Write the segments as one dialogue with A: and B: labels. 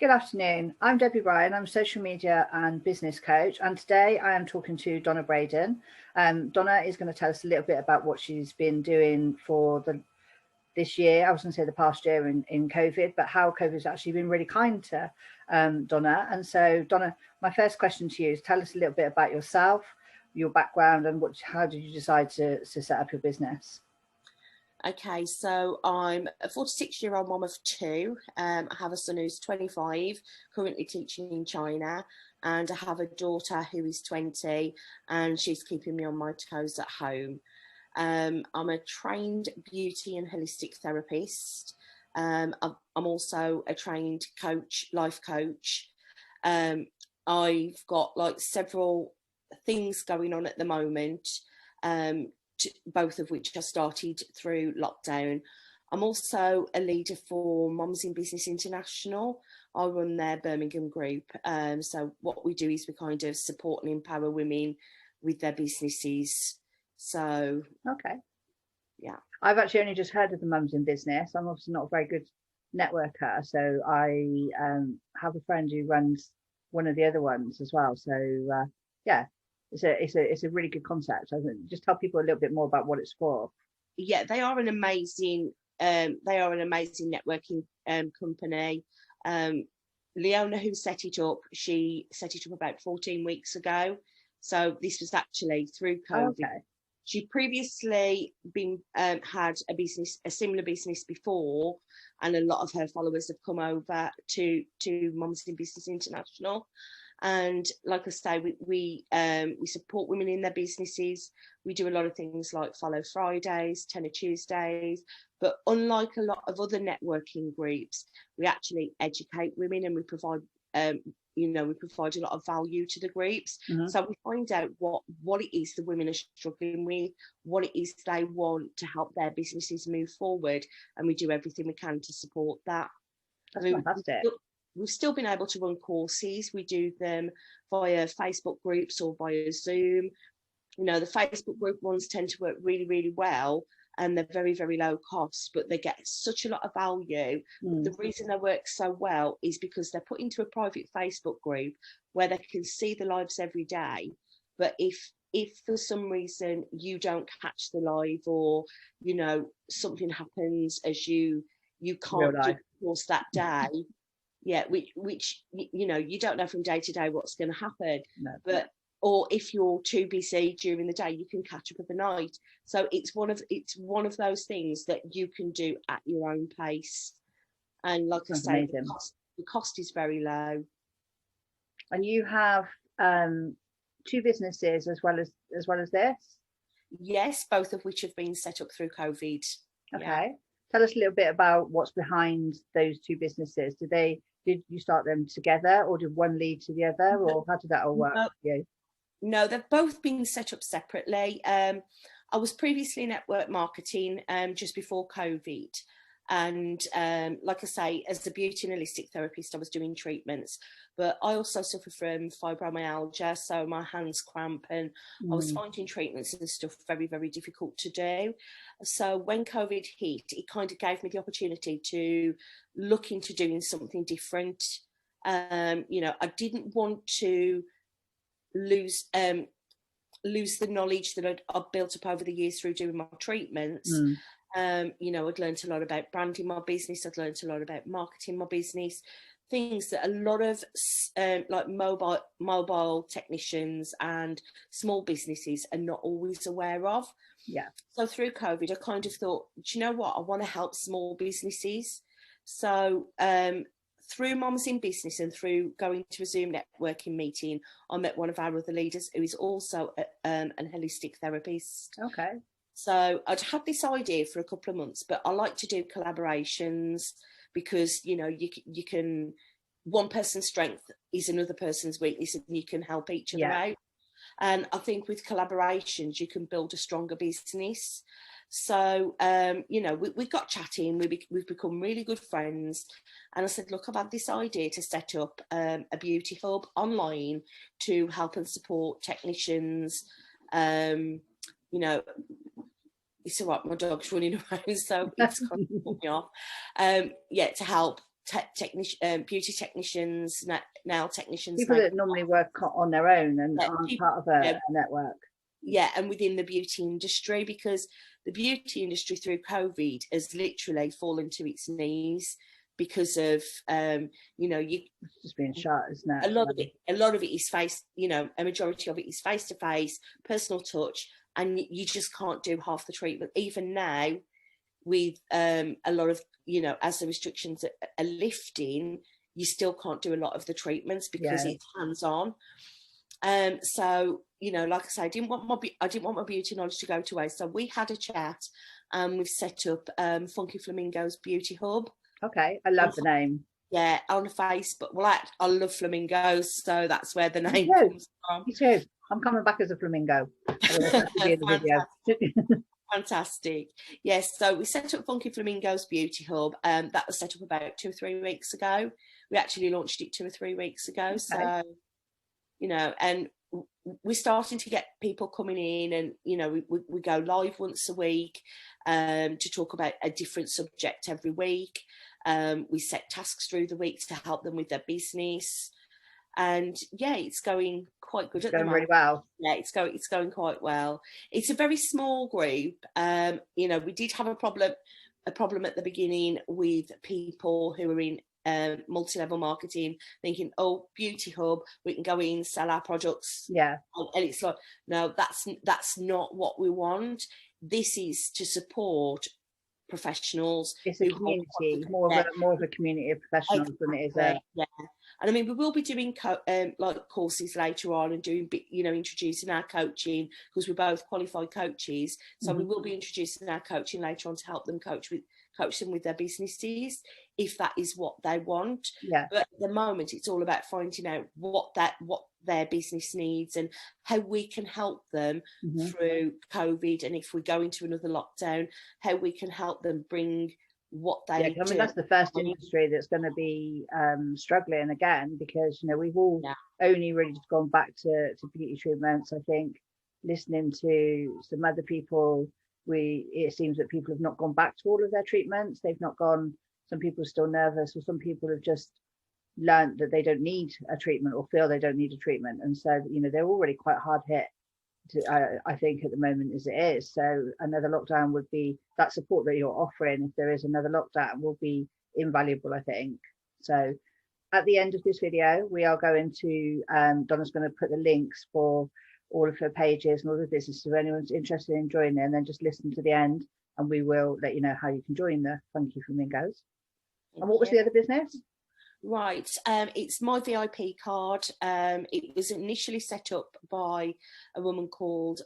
A: Good afternoon. I'm Debbie Bryan. I'm a social media and business coach, and today I am talking to Donna Bradon. Donna is going to tell us a little bit about what she's been doing for this year. I was going to say the past year in COVID, but how COVID has actually been really kind to Donna. And so, Donna, my first question to you is tell us a little bit about yourself, your background, and how did you decide to set up your business?
B: Okay, so I'm a 46-year-old mom of two. I have a son who's 25, currently teaching in China, and I have a daughter who is 20, and she's keeping me on my toes at home. I'm a trained beauty and holistic therapist. I'm also a trained coach, life coach. I've got like several things going on at the moment. Both of which I started through lockdown. I'm also a leader for Moms in Business International. I run their Birmingham group. So what we do is we kind of support and empower women with their businesses. So,
A: okay.
B: Yeah.
A: I've actually only just heard of the Mums in Business. I'm obviously not a very good networker. So I have a friend who runs one of the other ones as well. So yeah. It's a really good concept. I think just tell people a little bit more about what it's for.
B: Yeah, they are an amazing networking company. Leona, who set it up, she set it up about 14 weeks ago. So this was actually through COVID.
A: Okay.
B: She previously had a similar business before, and a lot of her followers have come over to Moms in Business International. And like I say, we support women in their businesses. We do a lot of things like Follow Fridays, Tenner Tuesdays. But unlike a lot of other networking groups, we actually educate women, and we provide we provide a lot of value to the groups. Mm-hmm. So we find out what it is the women are struggling with, what it is they want to help their businesses move forward, and we do everything we can to support that.
A: That's fantastic.
B: We've still been able to run courses. We do them via Facebook groups or via Zoom. You know, the Facebook group ones tend to work really, really well, and they're very, very low cost, but they get such a lot of value. The reason they work so well is because they're put into a private Facebook group where they can see the lives every day. But if for some reason you don't catch the live, or, you know, something happens as you can't do the course that day, yeah, which you know, you don't know from day to day what's going to happen. No. Or if you're too busy during the day, you can catch up overnight. So it's one of those things that you can do at your own pace. And like I say, the cost is very low.
A: And you have two businesses as well as this?
B: Yes, both of which have been set up through COVID.
A: Okay. Yeah. Tell us a little bit about what's behind those two businesses. Did you start them together, or did one lead to the other, or how did that all work for you?
B: No, they've both been set up separately. I was previously in network marketing just before COVID. And like I say, as a beauty and holistic therapist, I was doing treatments. But I also suffer from fibromyalgia, so my hands cramp, and I was finding treatments and stuff very, very difficult to do. So when COVID hit, it kind of gave me the opportunity to look into doing something different. You know, I didn't want to lose the knowledge that I'd built up over the years through doing my treatments. You know, I'd learned a lot about branding my business. I'd learned a lot about marketing my business, things that a lot of like mobile technicians and small businesses are not always aware of.
A: Yeah.
B: So through COVID, I kind of thought, do you know what? I want to help small businesses. So through Moms in Business and through going to a Zoom networking meeting, I met one of our other leaders who is also an holistic therapist.
A: Okay.
B: So I'd had this idea for a couple of months, but I like to do collaborations because, you know, you can, one person's strength is another person's weakness, and you can help each other out. And I think with collaborations, you can build a stronger business. So, you know, we got chatting, we've become really good friends. And I said, look, I've had this idea to set up a beauty hub online to help and support technicians. You know, it's all right, my dog's running around, so it's kind of put me off. Yeah, to help beauty technicians, nail technicians,
A: people that normally work on their own and aren't part of a network.
B: Yeah, and within the beauty industry, because the beauty industry through COVID has literally fallen to its knees because of it's
A: just being shut, isn't it?
B: A lot of it is face, a majority of it is face to face, personal touch, and you just can't do half the treatment. Even now, with a lot of as the restrictions are lifting, you still can't do a lot of the treatments because it's hands on. So like I say, I didn't want my beauty knowledge to go to waste. So we had a chat, and we've set up Funky Flamingo's Beauty Hub.
A: Okay, I love the name.
B: Yeah, on Facebook. Well, I love flamingos, so that's where the name comes from.
A: Me too. I'm coming back as a flamingo.
B: Fantastic. Yes, so we set up Funky Flamingo's Beauty Hub. That was set up about 2 or 3 weeks ago. We actually launched it 2 or 3 weeks ago. Okay. So, and we're starting to get people coming in, and we go live once a week to talk about a different subject every week. We set tasks through the week to help them with their business, and it's going quite good. It's going really
A: well.
B: Yeah, it's going quite well. It's a very small group. We did have a problem at the beginning with people who were in multi-level marketing, thinking, oh, Beauty Hub, we can go in, sell our products.
A: Yeah.
B: And it's like, no, that's not what we want. This is to support professionals.
A: It's a community, more of a community of professionals than it is a...
B: Yeah. And I mean, we will be doing like courses later on and doing, introducing our coaching, because we're both qualified coaches. So we will be introducing our coaching later on to help them coach them with their businesses, if that is what they want.
A: Yeah.
B: But at the moment, it's all about finding out what their business needs and how we can help them through COVID. And if we go into another lockdown, how we can help them bring what they do.
A: I mean, that's the first industry that's going to be struggling again, because we've all only really just gone back to beauty treatments. I think listening to some other people, it seems that people have not gone back to all of their treatments. They've not gone. Some people are still nervous, or some people have just learned that they don't need a treatment or feel they don't need a treatment, and so they're already quite hard hit. I think at the moment as it is. So another lockdown would be, that support that you're offering, if there is another lockdown, will be invaluable, I think. So at the end of this video, we are going to Donna's going to put the links for all of her pages and all the businesses. If anyone's interested in joining, and then just listen to the end, and we will let you know how you can join the Funky Flamingos. And what was the other business?
B: Right, it's my VIP card. It was initially set up by a woman called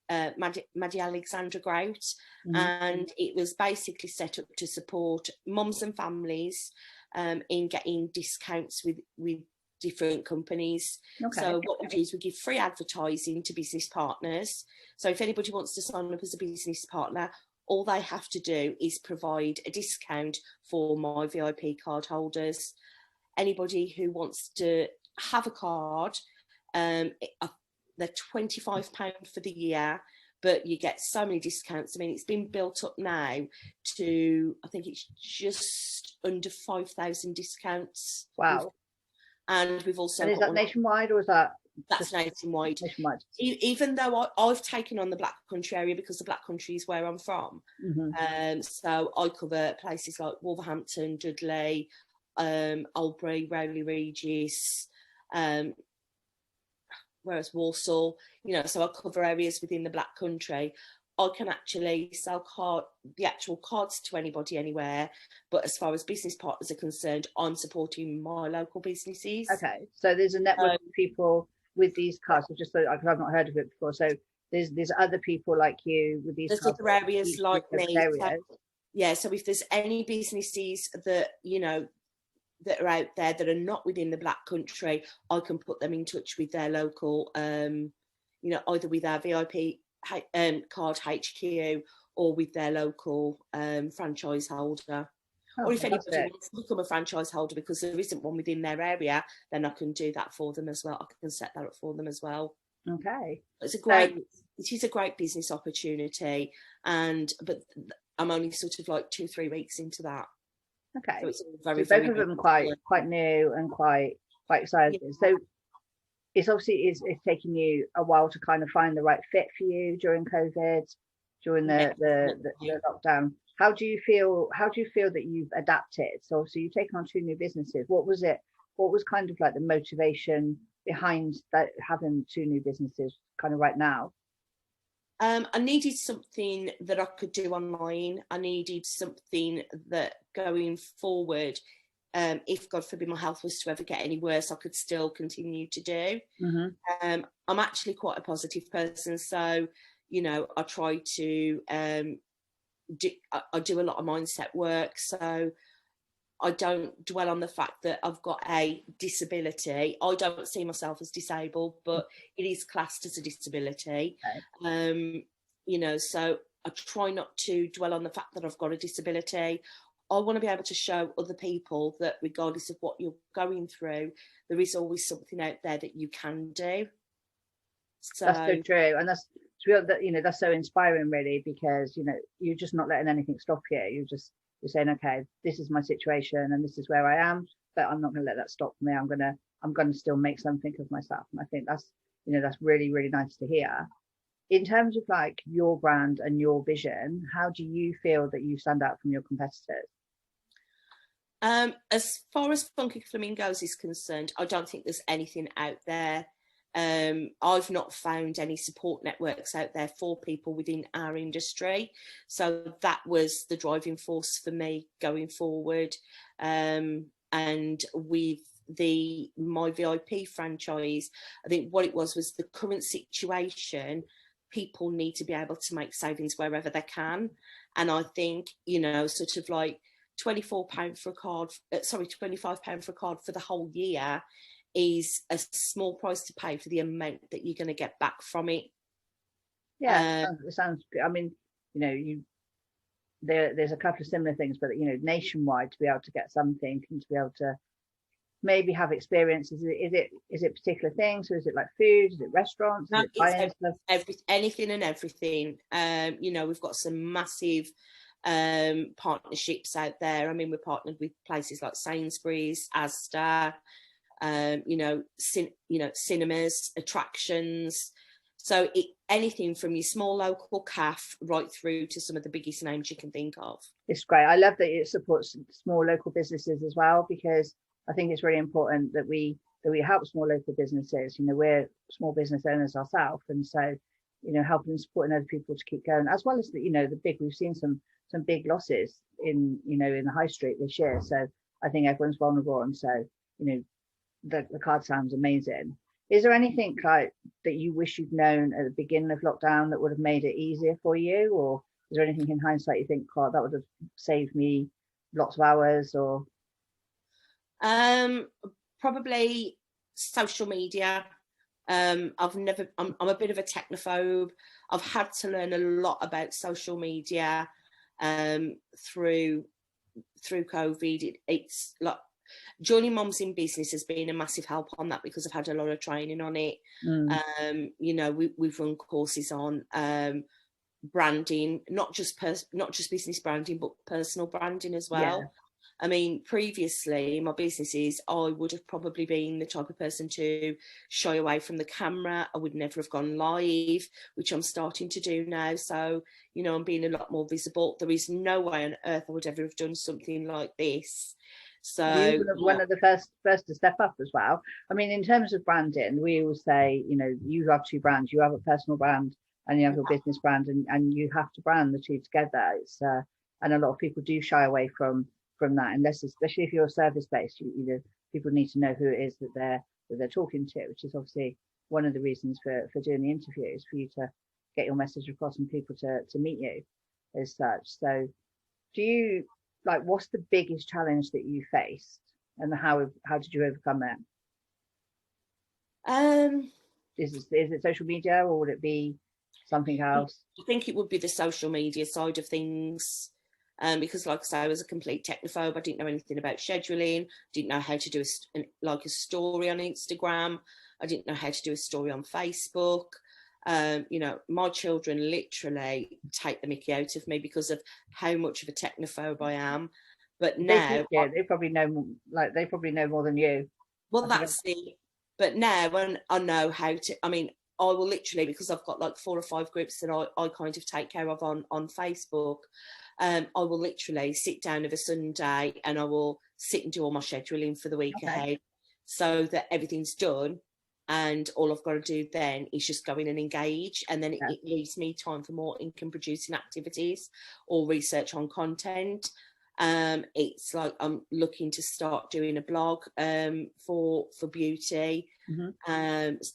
B: Maddie Alexandra Grout, and it was basically set up to support mums and families in getting discounts with different companies. Okay. So what we do is we give free advertising to business partners. So if anybody wants to sign up as a business partner, all they have to do is provide a discount for my VIP card holders. Anybody who wants to have a card, they're £25 for the year, but you get so many discounts. I mean, it's been built up now to, I think it's just under 5,000 discounts.
A: Wow.
B: And we've also...
A: And is that nationwide, or is that...
B: That's nationwide. Even though I've taken on the Black Country area, because the Black Country is where I'm from. So I cover places like Wolverhampton, Dudley, Albury, Rowley Regis, whereas Walsall, so I cover areas within the Black Country. I can actually sell the actual cards to anybody anywhere, but as far as business partners are concerned, I'm supporting my local businesses.
A: Okay, so there's a network of people with these cards. Just so, because I've not heard of it before, so there's other people like you with these.
B: There's
A: cards,
B: other areas like me. So if there's any businesses that that are out there that are not within the Black Country, I can put them in touch with their local, either with our VIP card HQ or with their local franchise holder. Or if anybody wants to become a franchise holder because there isn't one within their area, then I can do that for them as well. I can set that up for them as well.
A: Okay.
B: It is a great business opportunity, but I'm only sort of like 2-3 weeks into that.
A: Okay.
B: So it's all very,
A: So both
B: very
A: of them
B: new.
A: quite new and quite exciting.
B: Yeah.
A: So it's obviously it's taking you a while to kind of find the right fit for you during COVID, during
B: Yeah,
A: the lockdown. How do you feel? How do you feel that you've adapted? So you've taken on two new businesses. What was it? What was kind of like the motivation behind that, having two new businesses kind of right now?
B: I needed something that I could do online. I needed something that going forward, if God forbid my health was to ever get any worse, I could still continue to do.
A: Mm-hmm.
B: I'm actually quite a positive person, so I try to I do a lot of mindset work, so I don't dwell on the fact that I've got a disability. I don't see myself as disabled, but it is classed as a disability.
A: Okay.
B: So I try not to dwell on the fact that I've got a disability. I want to be able to show other people that regardless of what you're going through, there is always something out there that you can do.
A: That's so
B: So
A: true, and that's that's so inspiring, really, because you're just not letting anything stop you. You're saying, okay, this is my situation and this is where I am, but I'm not going to let that stop me. I'm gonna still make something of myself, and I think that's really, really nice to hear. In terms of like your brand and your vision, how do you feel that you stand out from your competitors?
B: as far as Funky Flamingos is concerned, I don't think there's anything out there. I've not found any support networks out there for people within our industry. So that was the driving force for me going forward. And with the My VIP franchise, I think what it was the current situation. People need to be able to make savings wherever they can. And I think, sort of like £24 for a card, £25 for a card for the whole year is a small price to pay for the amount that you're going to get back from it.
A: Yeah, it sounds good. I mean, there's a couple of similar things, but nationwide, to be able to get something and to be able to maybe have experiences. Is it particular things, or is it like food? Is it restaurants?
B: No,
A: Is it buying stuff?
B: anything and everything. We've got some massive partnerships out there. I mean, we're partnered with places like Sainsbury's, Asda, cinemas, attractions. So anything from your small local cafe right through to some of the biggest names you can think of.
A: It's great. I love that it supports small local businesses as well, because I think it's really important that we help small local businesses. We're small business owners ourselves, and so helping and supporting other people to keep going, as well as the big. We've seen some big losses in the high street this year. So I think everyone's vulnerable, and so the card sounds amazing. Is there anything like that you wish you'd known at the beginning of lockdown that would have made it easier for you, or is there anything in hindsight you think, God, that would have saved me lots of hours? Or
B: probably social media. I'm a bit of a technophobe. I've had to learn a lot about social media through COVID. It's like joining Moms in Business has been a massive help on that, because I've had a lot of training on it. We've run courses on branding, not just business branding, but personal branding as well.
A: yeah.
B: I mean, previously in my businesses, I would have probably been the type of person to shy away from the camera. I would never have gone live, which I'm starting to do now. So, I'm being a lot more visible. There is no way on earth I would ever have done something like this. So
A: You were one of the first to step up as well. I mean, in terms of branding, we always say, you have two brands. You have a personal brand and you have a business brand, and you have to brand the two together. It's and a lot of people do shy away from that, unless, especially if you're service based, people need to know who it is that they're talking to, which is obviously one of the reasons for doing the interviews, for you to get your message across and people to meet you as such. So do you, like, what's the biggest challenge that you faced, and how did you overcome it? Is it social media, or would it be something else?
B: I think it would be the social media side of things. Because, like I say, I was a complete technophobe. I didn't know anything about scheduling. Didn't know how to do a story on Instagram. I didn't know how to do a story on Facebook. My children literally take the mickey out of me because of how much of a technophobe I am. But
A: They
B: now,
A: teach you. They probably know, like they probably know more than you.
B: well,
A: I think.
B: that's the. But now, when I know how to, I mean, I will literally, because I've got like 4 or 5 groups that I kind of take care of on Facebook. I will literally sit down of a Sunday and I will sit and do all my scheduling for the week
A: Okay.
B: ahead, so that everything's done. And all I've got to do then is just go in and engage. And then it leaves me time for more income producing activities or research on content. It's like I'm looking to start doing a blog for beauty,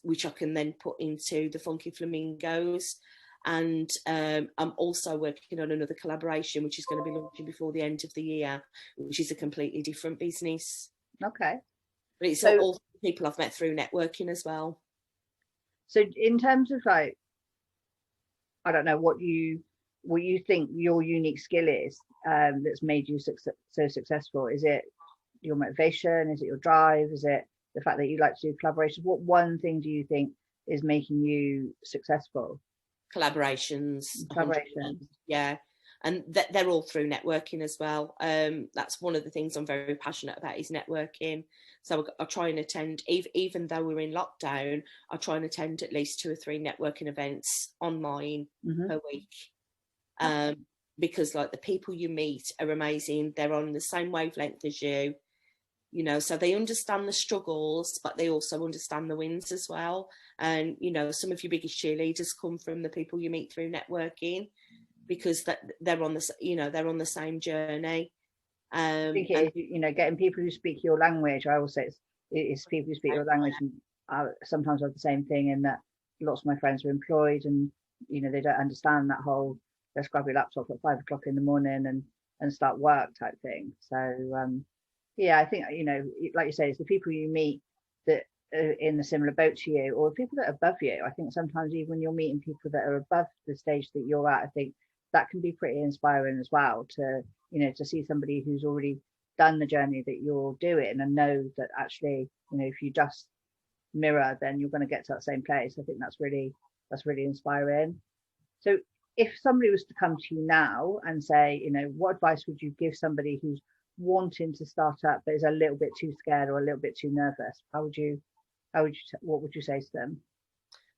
B: which I can then put into the Funky Flamingos. And I'm also working on another collaboration, which is going to be launching before the end of the year, which is a completely different business.
A: Okay.
B: But it's all people I've met through networking as well.
A: So in terms of like, I don't know what you think your unique skill is that's made you so successful. Is it your motivation? Is it your drive? Is it the fact that you like to do collaborations? What one thing do you think is making you successful?
B: Collaborations. Yeah. And they're all through networking as well. That's one of the things I'm very passionate about, is networking. So I try and attend, even though we're in lockdown, I try and attend at least 2 or 3 networking events online per week. Because like the people you meet are amazing. They're on the same wavelength as you, you know, so they understand the struggles, but they also understand the wins as well. And, you know, some of your biggest cheerleaders come from the people you meet through networking, because they're on the same journey.
A: I think it is, you know, getting people who speak your language. I always say it's people who speak your language, and sometimes I have the same thing, in that lots of my friends are employed, and you know, they don't understand that whole let's grab your laptop at 5 o'clock in the morning and start work type thing. So yeah, I think, you know, like you say, it's the people you meet that are in a similar boat to you, or people that are above you. I think sometimes even when you're meeting people that are above the stage that you're at, I think that can be pretty inspiring as well, to, you know, to see somebody who's already done the journey that you're doing and know that actually, you know, if you just mirror, then you're going to get to that same place. I think that's really inspiring. So if somebody was to come to you now and say, you know, what advice would you give somebody who's wanting to start up but is a little bit too scared or a little bit too nervous? What would you say to them?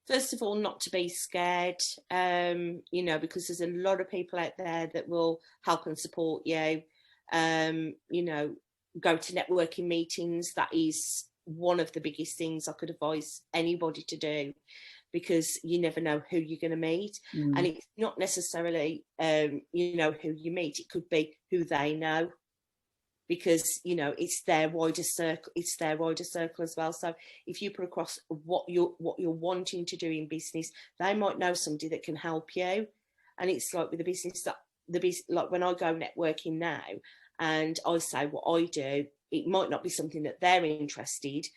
B: First of all, not to be scared, you know, because there's a lot of people out there that will help and support you. You know, go to networking meetings. That is one of the biggest things I could advise anybody to do, because you never know who you're going to meet. And it's not necessarily, you know, who you meet. It could be who they know, because, you know, it's their wider circle as well. So if you put across what you're wanting to do in business, they might know somebody that can help you. And it's like with the business, like when I go networking now and I say what I do, it might not be something that they're interested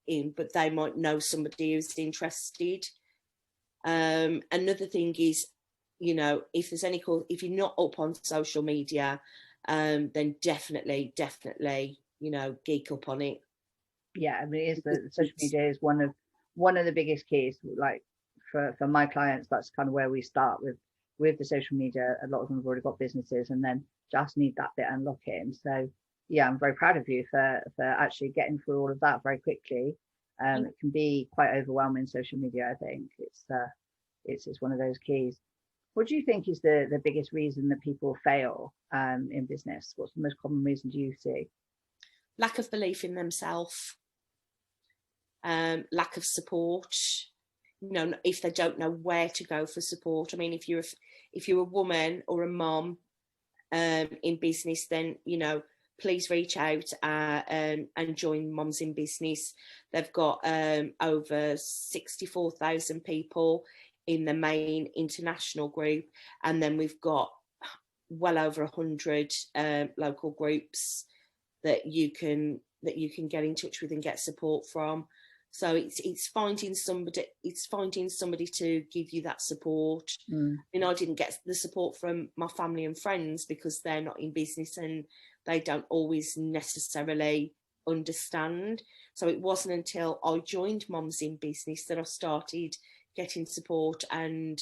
B: in, but they might know somebody who's interested. Another thing is, you know, if you're not up on social media, then definitely, you know, geek up on it.
A: Yeah, I mean, the social media is one of the biggest keys. Like for my clients, that's kind of where we start with the social media. A lot of them have already got businesses and then just need that bit unlocking. So yeah, I'm very proud of you for actually getting through all of that very quickly. It can be quite overwhelming, social media. I think it's one of those keys. What do you think is the biggest reason that people fail in business? What's the most common reason do you see?
B: Lack of belief in themselves, lack of support. You know, if they don't know where to go for support. I mean, if you're a woman or a mom in business, then, you know, please reach out and join Moms in Business. They've got over 64,000 people in the main international group, and then we've got well over 100 local groups that you can get in touch with and get support from. So it's finding somebody to give you that support. You know, I didn't get the support from my family and friends because they're not in business and they don't always necessarily understand. So it wasn't until I joined Moms in Business that I started getting support and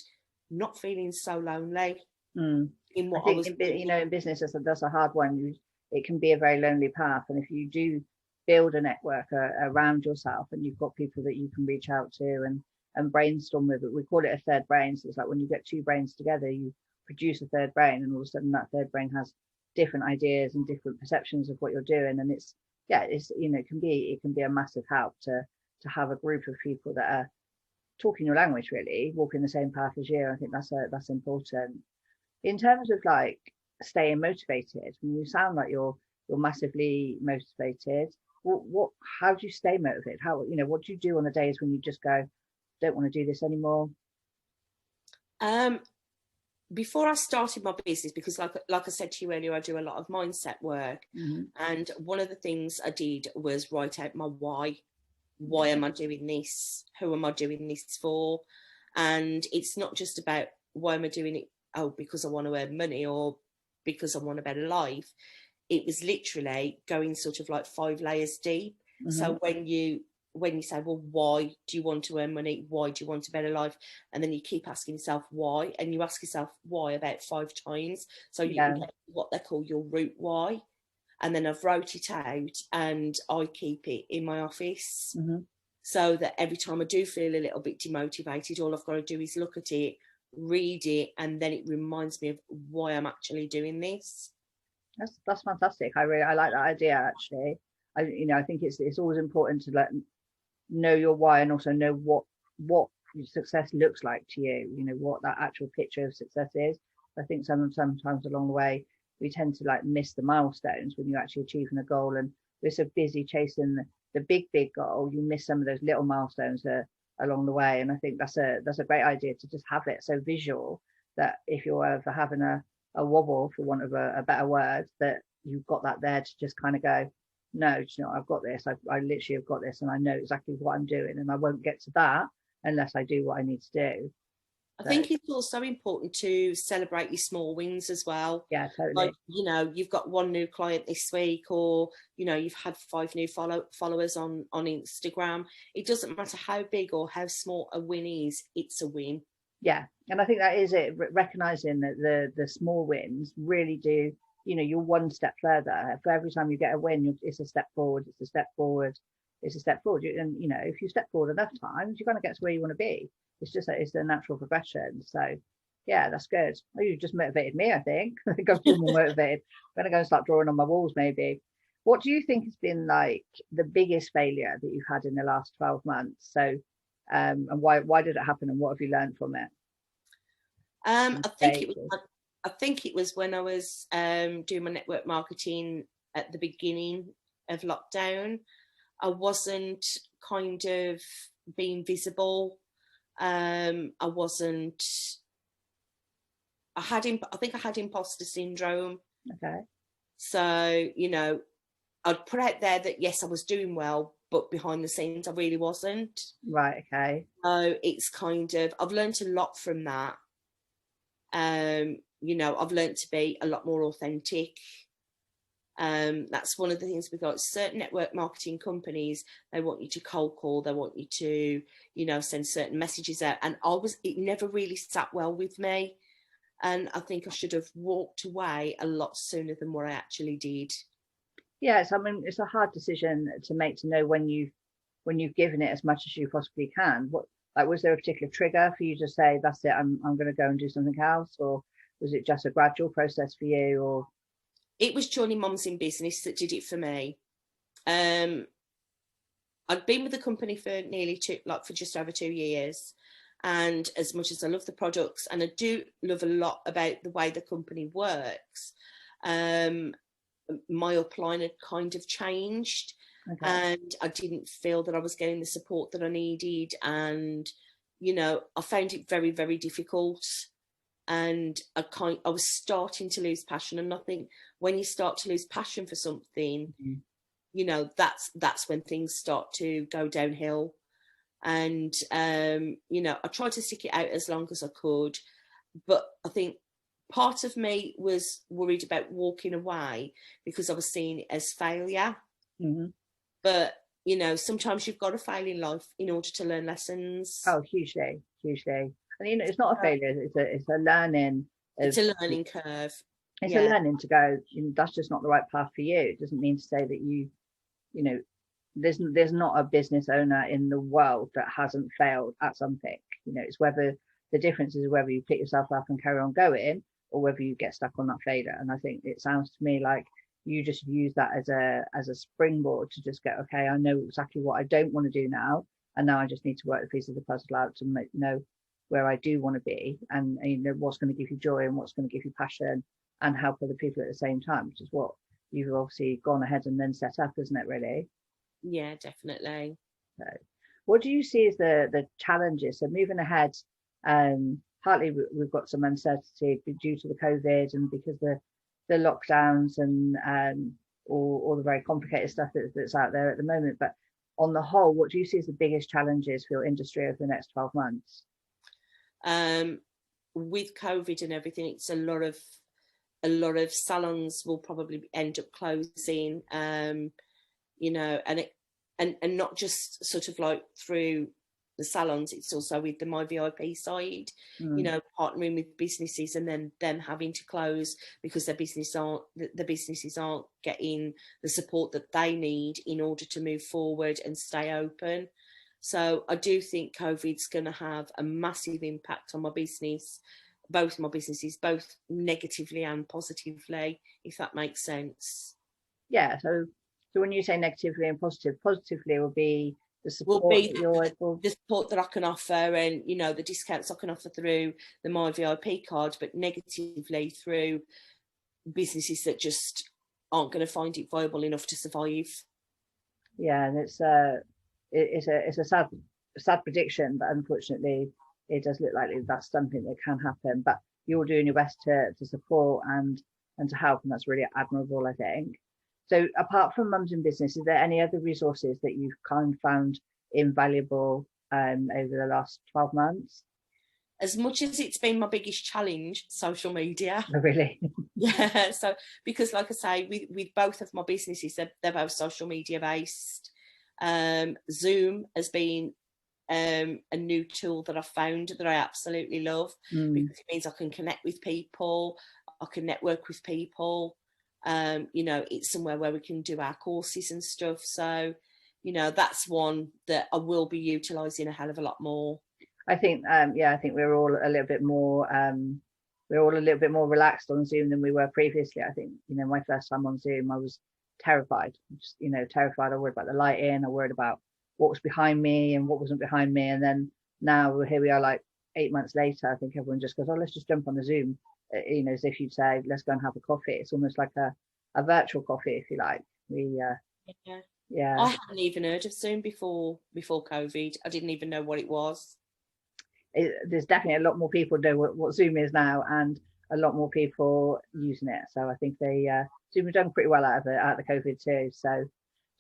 B: not feeling so lonely.
A: In what I think, you know, in business, that's a hard one. it can be a very lonely path. And if you do build a network around yourself, and you've got people that you can reach out to and brainstorm with, we call it a third brain. So it's like when you get two brains together, you produce a third brain, and all of a sudden that third brain has different ideas and different perceptions of what you're doing. And it's it can be a massive help to have a group of people that are talking your language, really walking the same path as you. I think that's important. In terms of like staying motivated, when you sound like you're massively motivated, what how do you stay motivated? How, what do you do on the days when you just go, don't want to do this anymore?
B: Before I started my business, because like I said to you earlier, I do a lot of mindset work.
A: Mm-hmm.
B: And one of the things I did was write out my why. Why am I doing this? Who am I doing this for? And it's not just about why am I doing it, because I want to earn money or because I want a better life. It was literally going sort of like 5 layers deep. Mm-hmm. So when you say, well, why do you want to earn money? Why do you want a better life? And then you keep asking yourself why, and you ask yourself why about 5 times. So you can get what they call your root why. And then I've wrote it out, and I keep it in my office. Mm-hmm. So that every time I do feel a little bit demotivated, all I've got to do is look at it, read it, and then it reminds me of why I'm actually doing this.
A: That's fantastic. I like that idea, actually. I think it's always important to know your why, and also know what success looks like to you. What that actual picture of success is. I think sometimes along the way we tend to miss the milestones when you're actually achieving a goal, and we're so busy chasing the big goal, you miss some of those little milestones along the way. And I think that's a great idea, to just have it so visual that if you're ever having a wobble, for want of a better word, that you've got that there to just kind of go, no, I've got this. I literally have got this, and I know exactly what I'm doing, and I won't get to that unless I do what I need to do.
B: I think it's also important to celebrate your small wins as well.
A: Yeah, totally.
B: Like, you've got 1 new client this week, or, you've had 5 new followers on Instagram. It doesn't matter how big or how small a win is, it's a win.
A: Yeah, and I think that is it, recognizing that the small wins really do, you're one step further. For every time you get a win, it's a step forward, it's a step forward, it's a step forward. And, if you step forward enough times, you're going to get to where you want to be. It's just that it's a natural progression. So, yeah, that's good. Oh, you just motivated me, I think. I think I'm still more motivated. I'm going to go and start drawing on my walls, maybe. What do you think has been the biggest failure that you've had in the last 12 months? So, and why did it happen, and what have you learned from it?
B: I think it was when I was doing my network marketing at the beginning of lockdown. I wasn't kind of being visible. I think I had imposter syndrome.
A: Okay.
B: So, I'd put out there that yes, I was doing well, but behind the scenes I really wasn't.
A: Right, okay.
B: So it's kind of, I've learned a lot from that. I've learned to be a lot more authentic. That's one of the things we've got. Certain network marketing companies, they want you to cold call, they want you to, send certain messages out. And it never really sat well with me. And I think I should have walked away a lot sooner than what I actually did.
A: Yes, I mean, it's a hard decision to make, to know when you've given it as much as you possibly can. Was there a particular trigger for you to say, that's it, I'm going to go and do something else? Or was it just a gradual process for you? Or
B: it was joining Moms in Business that did it for me. I'd been with the company for for just over 2 years. And as much as I love the products, and I do love a lot about the way the company works, my upline had kind of changed. Okay. And I didn't feel that I was getting the support that I needed. And, I found it very, very difficult. And I was starting to lose passion. And I think when you start to lose passion for something, mm-hmm. That's when things start to go downhill. And, I tried to stick it out as long as I could. But I think part of me was worried about walking away because I was seeing it as failure. Mm-hmm. But, sometimes you've got to fail in life in order to learn lessons.
A: Oh, hugely, hugely. And, it's not a failure, it's a learning.
B: It's a learning curve.
A: It's a learning to go, that's just not the right path for you. It doesn't mean to say that you know, there's not a business owner in the world that hasn't failed at something. It's whether the difference is whether you pick yourself up and carry on going, or whether you get stuck on that failure. And I think it sounds to me like you just use that as a springboard to just go, okay, I know exactly what I don't want to do now, and now I just need to work the pieces of the puzzle out to know where I do want to be, and what's going to give you joy and what's going to give you passion and help other people at the same time, which is what you've obviously gone ahead and then set up, isn't it, really?
B: Yeah, definitely.
A: So what do you see as the challenges? So moving ahead, partly we've got some uncertainty due to the COVID and because the lockdowns and all the very complicated stuff that's out there at the moment. But on the whole, what do you see as the biggest challenges for your industry over the next 12 months?
B: With COVID and everything, it's a lot of salons will probably end up closing, and not just sort of like through the salons, it's also with the My VIP side, partnering with businesses and then them having to close because the businesses aren't getting the support that they need in order to move forward and stay open. So I do think COVID's going to have a massive impact on my business, both my businesses, both negatively and positively, if that makes sense.
A: Yeah, so when you say negatively and positively will be the support
B: the support that I can offer, and the discounts I can offer through the My VIP card, but negatively through businesses that just aren't going to find it viable enough to survive.
A: Yeah, and it's a sad prediction, but unfortunately it does look like that's something that can happen. But you're doing your best to support and to help, and that's really admirable, I think. So apart from Mums in Business, is there any other resources that you've kind of found invaluable over the last 12 months?
B: As much as it's been my biggest challenge, social media.
A: Oh, really?
B: Yeah. So because, like I say, with both of my businesses, they're both social media based. Zoom has been a new tool that I found that I absolutely love because it means I can connect with people, I can network with people. It's somewhere where we can do our courses and stuff. So, that's one that I will be utilising a hell of a lot more.
A: I think, I think we're all a little bit more relaxed on Zoom than we were previously. I think, my first time on Zoom, I was terrified, just, terrified. I worried about the lighting, I worried about what was behind me and what wasn't behind me. And then now here we are, like 8 months later, I think everyone just goes, oh, let's just jump on the Zoom. As if you'd say, let's go and have a coffee. It's almost like a virtual coffee, if you like. Yeah.
B: I hadn't even heard of Zoom before COVID. I didn't even know what it was.
A: There's definitely a lot more people know what Zoom is now, and a lot more people using it. So I think Zoom have done pretty well out of the COVID too. So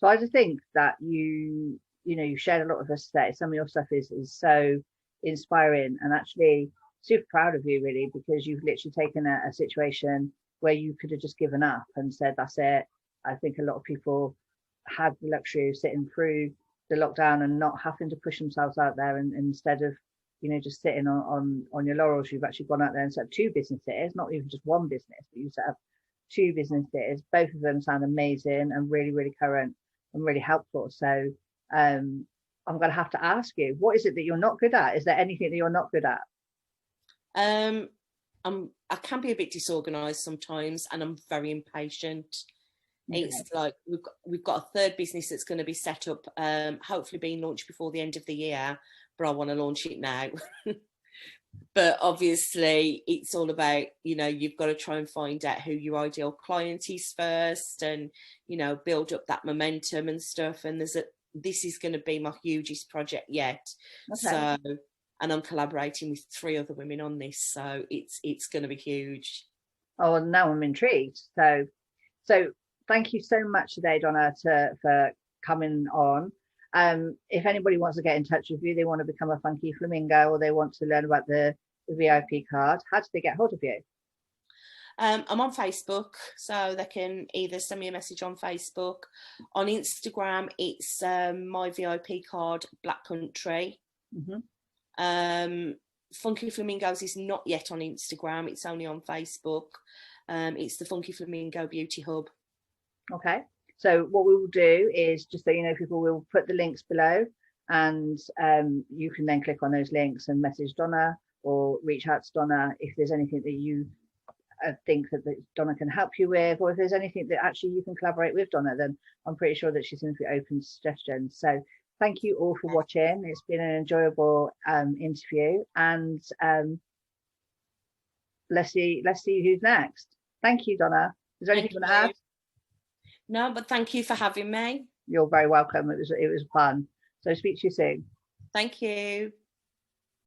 A: I just think that you shared a lot of us today. Some of your stuff is so inspiring, and actually super proud of you, really, because you've literally taken a situation where you could have just given up and said, that's it. I think a lot of people had the luxury of sitting through the lockdown and not having to push themselves out there, and instead of just sitting on your laurels, you've actually gone out there and set up two businesses, not even just one business, but you set up two businesses. Both of them sound amazing and really, really current and really helpful. So I'm going to have to ask you, what is it that you're not good at? Is there anything that you're not good at?
B: I can be a bit disorganized sometimes, and I'm very impatient. Okay. It's like we've got a third business that's going to be set up, hopefully being launched before the end of the year, but I want to launch it now. But obviously it's all about, you've got to try and find out who your ideal client is first, and build up that momentum and stuff. And this is going to be my hugest project yet. Okay. So, and I'm collaborating with 3 other women on this, so it's going to be huge.
A: Oh, now I'm intrigued. So thank you so much today, Donna, for coming on. If anybody wants to get in touch with you, they want to become a funky flamingo, or they want to learn about the VIP card, how do they get hold of you?
B: I'm on Facebook, so they can either send me a message on Facebook. On Instagram, it's My VIP Card Black Country. Funky Flamingos is not yet on Instagram, it's only on Facebook. It's the Funky Flamingo Beauty Hub.
A: Okay, so what we will do is, just so you know, people will put the links below, and you can then click on those links and message Donna or reach out to Donna if there's anything that you think that Donna can help you with, or if there's anything that actually you can collaborate with Donna, then I'm pretty sure that she's going to be open to suggestions. So thank you all for watching. It's been an enjoyable interview, and let's see who's next. Thank you, Donna. Is there anything you want to add?
B: No, but thank you for having me.
A: You're very welcome. It was fun. So speak to you soon.
B: Thank you.